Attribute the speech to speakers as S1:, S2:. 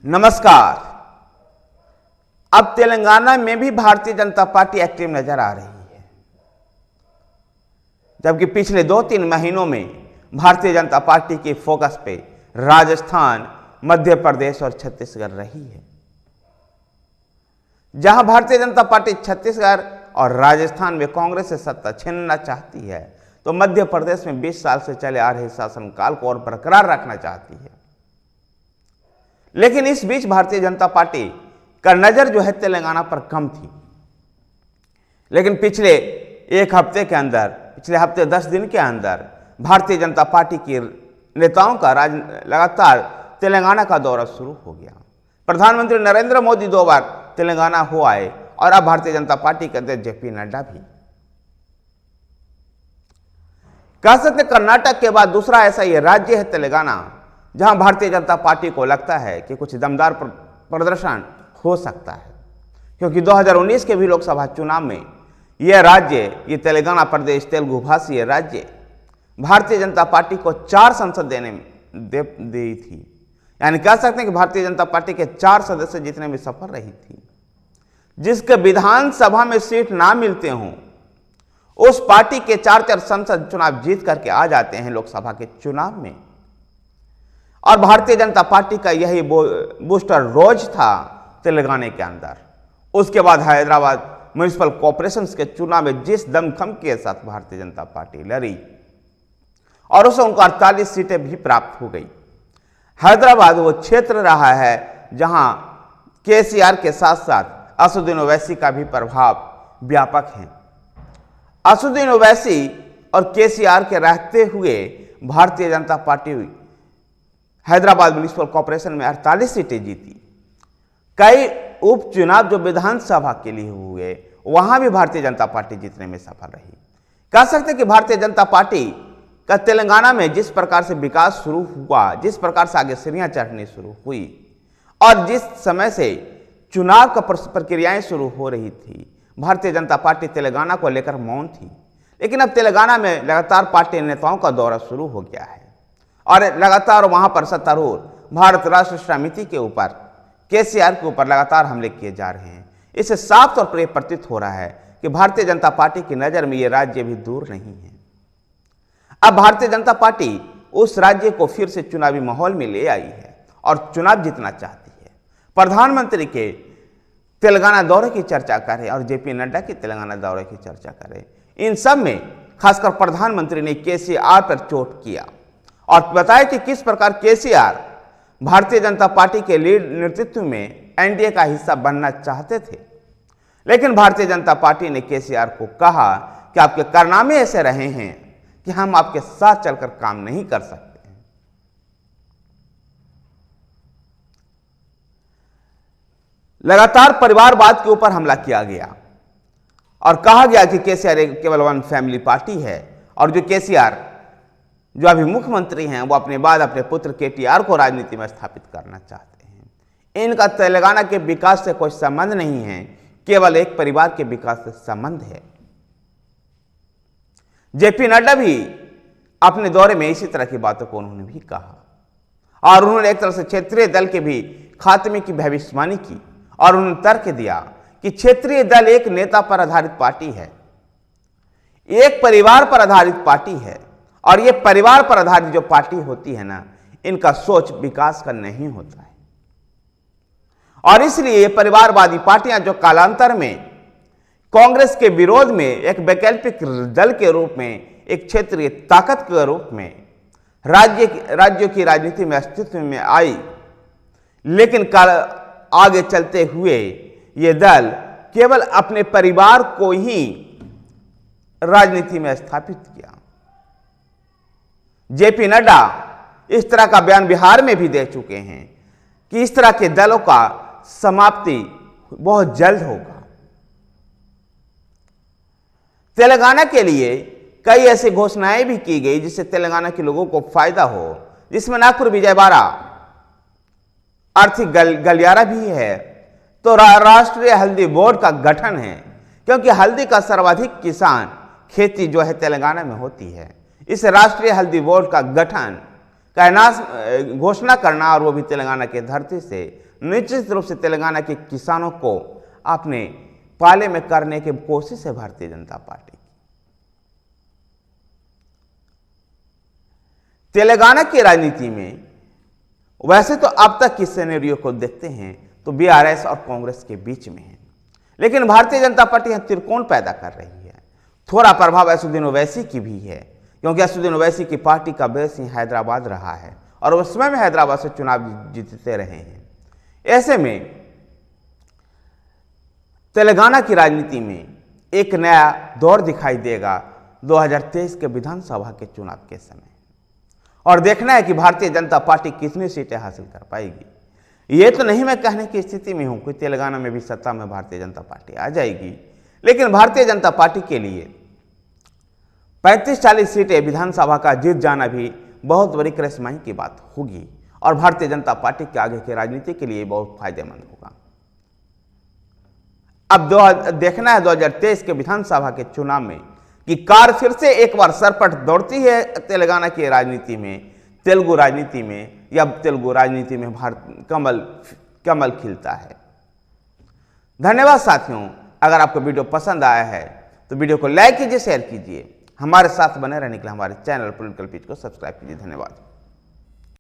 S1: नमस्कार। अब तेलंगाना में भी भारतीय जनता पार्टी एक्टिव नजर आ रही है, जबकि पिछले 2-3 महीनों में भारतीय जनता पार्टी की फोकस पे राजस्थान, मध्य प्रदेश और छत्तीसगढ़ रही है। जहां भारतीय जनता पार्टी छत्तीसगढ़ और राजस्थान में कांग्रेस से सत्ता छीनना चाहती है, तो मध्य प्रदेश में 20 साल से चले आ रहे शासनकाल को और बरकरार रखना चाहती है। लेकिन इस बीच भारतीय जनता पार्टी का नजर जो है तेलंगाना पर कम थी। लेकिन पिछले एक हफ्ते के अंदर, पिछले हफ्ते 10 दिन के अंदर भारतीय जनता पार्टी के नेताओं का लगातार तेलंगाना का दौरा शुरू हो गया। प्रधानमंत्री नरेंद्र मोदी 2 बार तेलंगाना हो आए और अब भारतीय जनता पार्टी के अध्यक्ष जेपी नड्डा भी। कह सकते कर्नाटक के बाद दूसरा ऐसा यह राज्य है तेलंगाना, जहां भारतीय जनता पार्टी को लगता है कि कुछ दमदार प्रदर्शन हो सकता है, क्योंकि 2019 के भी लोकसभा चुनाव में यह राज्य, ये तेलंगाना प्रदेश तेलुगु भाषी राज्य भारतीय जनता पार्टी को 4 संसद दी थी। यानी कह सकते हैं कि भारतीय जनता पार्टी के 4 सदस्य जीतने में सफल रही थी। जिसके विधानसभा में सीट ना मिलते हों, उस पार्टी के 4 संसद चुनाव जीत करके आ जाते हैं लोकसभा के चुनाव में। और भारतीय जनता पार्टी का यही बूस्टर रोज था तेलंगाना के अंदर। उसके बाद हैदराबाद म्युनिसिपल कॉर्पोरेशन के चुनाव में जिस दमखम के साथ भारतीय जनता पार्टी लड़ी और उसे उनको 48 सीटें भी प्राप्त हो गई। हैदराबाद वो क्षेत्र रहा है जहां केसीआर के साथ साथ असदुद्दीन ओवैसी का भी प्रभाव व्यापक है। असदुद्दीन ओवैसी और केसीआर के रहते हुए Bharatiya Janata party Hyderabad municipal corporation में 48 सीटें जीती। कई उपचुनाव जो विधानसभा के लिए हुए, वहां भी भारतीय जनता पार्टी जीतने में सफल रही। कह सकते हैं कि भारतीय जनता पार्टी का तेलंगाना में जिस प्रकार से विकास शुरू हुआ, जिस प्रकार से आगे सीढ़ियां चढ़नी शुरू हुई और जिस समय से चुनाव का प्रक्रियाएं शुरू हो रही थी, भारतीय जनता पार्टी तेलंगाना को लेकर मौन थी। लेकिन अब तेलंगाना में लगातार पार्टी नेताओं का दौरा शुरू हो गया है और लगातार वहां पर सत्तारूढ़ भारत राष्ट्र समिति के ऊपर, केसीआर के ऊपर लगातार हमले किए जा रहे हैं। इससे साफ तौर पर यह प्रतीत हो रहा है कि भारतीय जनता पार्टी की नजर में यह राज्य भी दूर नहीं है। अब भारतीय जनता पार्टी उस राज्य को फिर से चुनावी माहौल में ले आई है और चुनाव जीतना चाहती है। प्रधानमंत्री के तेलंगाना दौरे की चर्चा करें और जेपी नड्डा के तेलंगाना दौरे की चर्चा करें, इन सब में खासकर प्रधानमंत्री ने केसीआर पर चोट किया और बताया कि किस प्रकार केसीआर भारतीय जनता पार्टी के लीड नेतृत्व में एनडीए का हिस्सा बनना चाहते थे। लेकिन भारतीय जनता पार्टी ने केसीआर को कहा कि आपके कारनामे ऐसे रहे हैं कि हम आपके साथ चलकर काम नहीं कर सकते हैं। लगातार परिवारवाद के ऊपर हमला किया गया और कहा गया कि केसीआर एक केवल वन फैमिली पार्टी है और जो केसीआर जो अभी मुख्यमंत्री हैं, वो अपने बाद अपने पुत्र केटीआर को राजनीति में स्थापित करना चाहते हैं। इनका तेलंगाना के विकास से कोई संबंध नहीं है, केवल एक परिवार के विकास से संबंध है। जेपी नड्डा भी अपने दौरे में इसी तरह की बातों को उन्होंने भी कहा और उन्होंने एक तरह से क्षेत्रीय दल के भी खात्मे की भविष्यवाणी की और उन्होंने तर्क दिया कि क्षेत्रीय दल एक नेता पर आधारित पार्टी है, एक परिवार पर आधारित पार्टी है और ये परिवार पर आधारित जो पार्टी होती है ना, इनका सोच विकास का नहीं होता है। और इसलिए ये परिवारवादी पार्टियां जो कालांतर में कांग्रेस के विरोध में एक वैकल्पिक दल के रूप में, एक क्षेत्रीय ताकत के रूप में राज्यों की राजनीति में अस्तित्व में आई, लेकिन आगे चलते हुए ये दल केवल अपने परिवार को ही राजनीति में स्थापित किया। जेपी नड्डा इस तरह का बयान बिहार में भी दे चुके हैं कि इस तरह के दलों का समाप्ति बहुत जल्द होगा। तेलंगाना के लिए कई ऐसी घोषणाएं भी की गई जिससे तेलंगाना के लोगों को फायदा हो, जिसमें नागपुर विजयवाड़ा आर्थिक गलियारा भी है, तो राष्ट्रीय हल्दी बोर्ड का गठन है, क्योंकि हल्दी का सर्वाधिक किसान खेती जो है तेलंगाना में होती है। इस राष्ट्रीय हल्दी बोर्ड का गठन का घोषणा करना और वो भी तेलंगाना के धरती से निश्चित रूप से तेलंगाना के किसानों को अपने पाले में करने की कोशिश है भारतीय जनता पार्टी की। तेलंगाना की राजनीति में वैसे तो अब तक इस सिनेरियो को देखते हैं तो बीआरएस और कांग्रेस के बीच में है, लेकिन भारतीय जनता पार्टी यहां त्रिकोण पैदा कर रही है। थोड़ा प्रभाव असदुद्दीन ओवैसी की भी है, क्योंकि असदुद्दीन ओवैसी की पार्टी का बेस ही हैदराबाद रहा है और उस समय में हैदराबाद से चुनाव जीतते रहे हैं। ऐसे में तेलंगाना की राजनीति में एक नया दौर दिखाई देगा 2023 के विधानसभा के चुनाव के समय, और देखना है कि भारतीय जनता पार्टी कितनी सीटें हासिल कर पाएगी। ये तो नहीं मैं कहने की स्थिति में हूं कि तेलंगाना में भी सत्ता में भारतीय जनता पार्टी आ जाएगी, लेकिन भारतीय जनता पार्टी के लिए 35-40 सीटें विधानसभा का जीत जाना भी बहुत बड़ी करिश्माई की बात होगी और भारतीय जनता पार्टी के आगे की राजनीति के लिए बहुत फायदेमंद होगा। अब देखना है 2023 के विधानसभा के चुनाव में कि कार फिर से एक बार सरपट दौड़ती है तेलंगाना की राजनीति में, तेलुगु राजनीति में, या तेलुगु राजनीति में कमल खिलता है। धन्यवाद साथियों, अगर आपको वीडियो पसंद आया है तो वीडियो को लाइक कीजिए, शेयर कीजिए। हमारे साथ बने रहने के लिए हमारे चैनल पॉलिटिकल पिच को सब्सक्राइब कीजिए। धन्यवाद।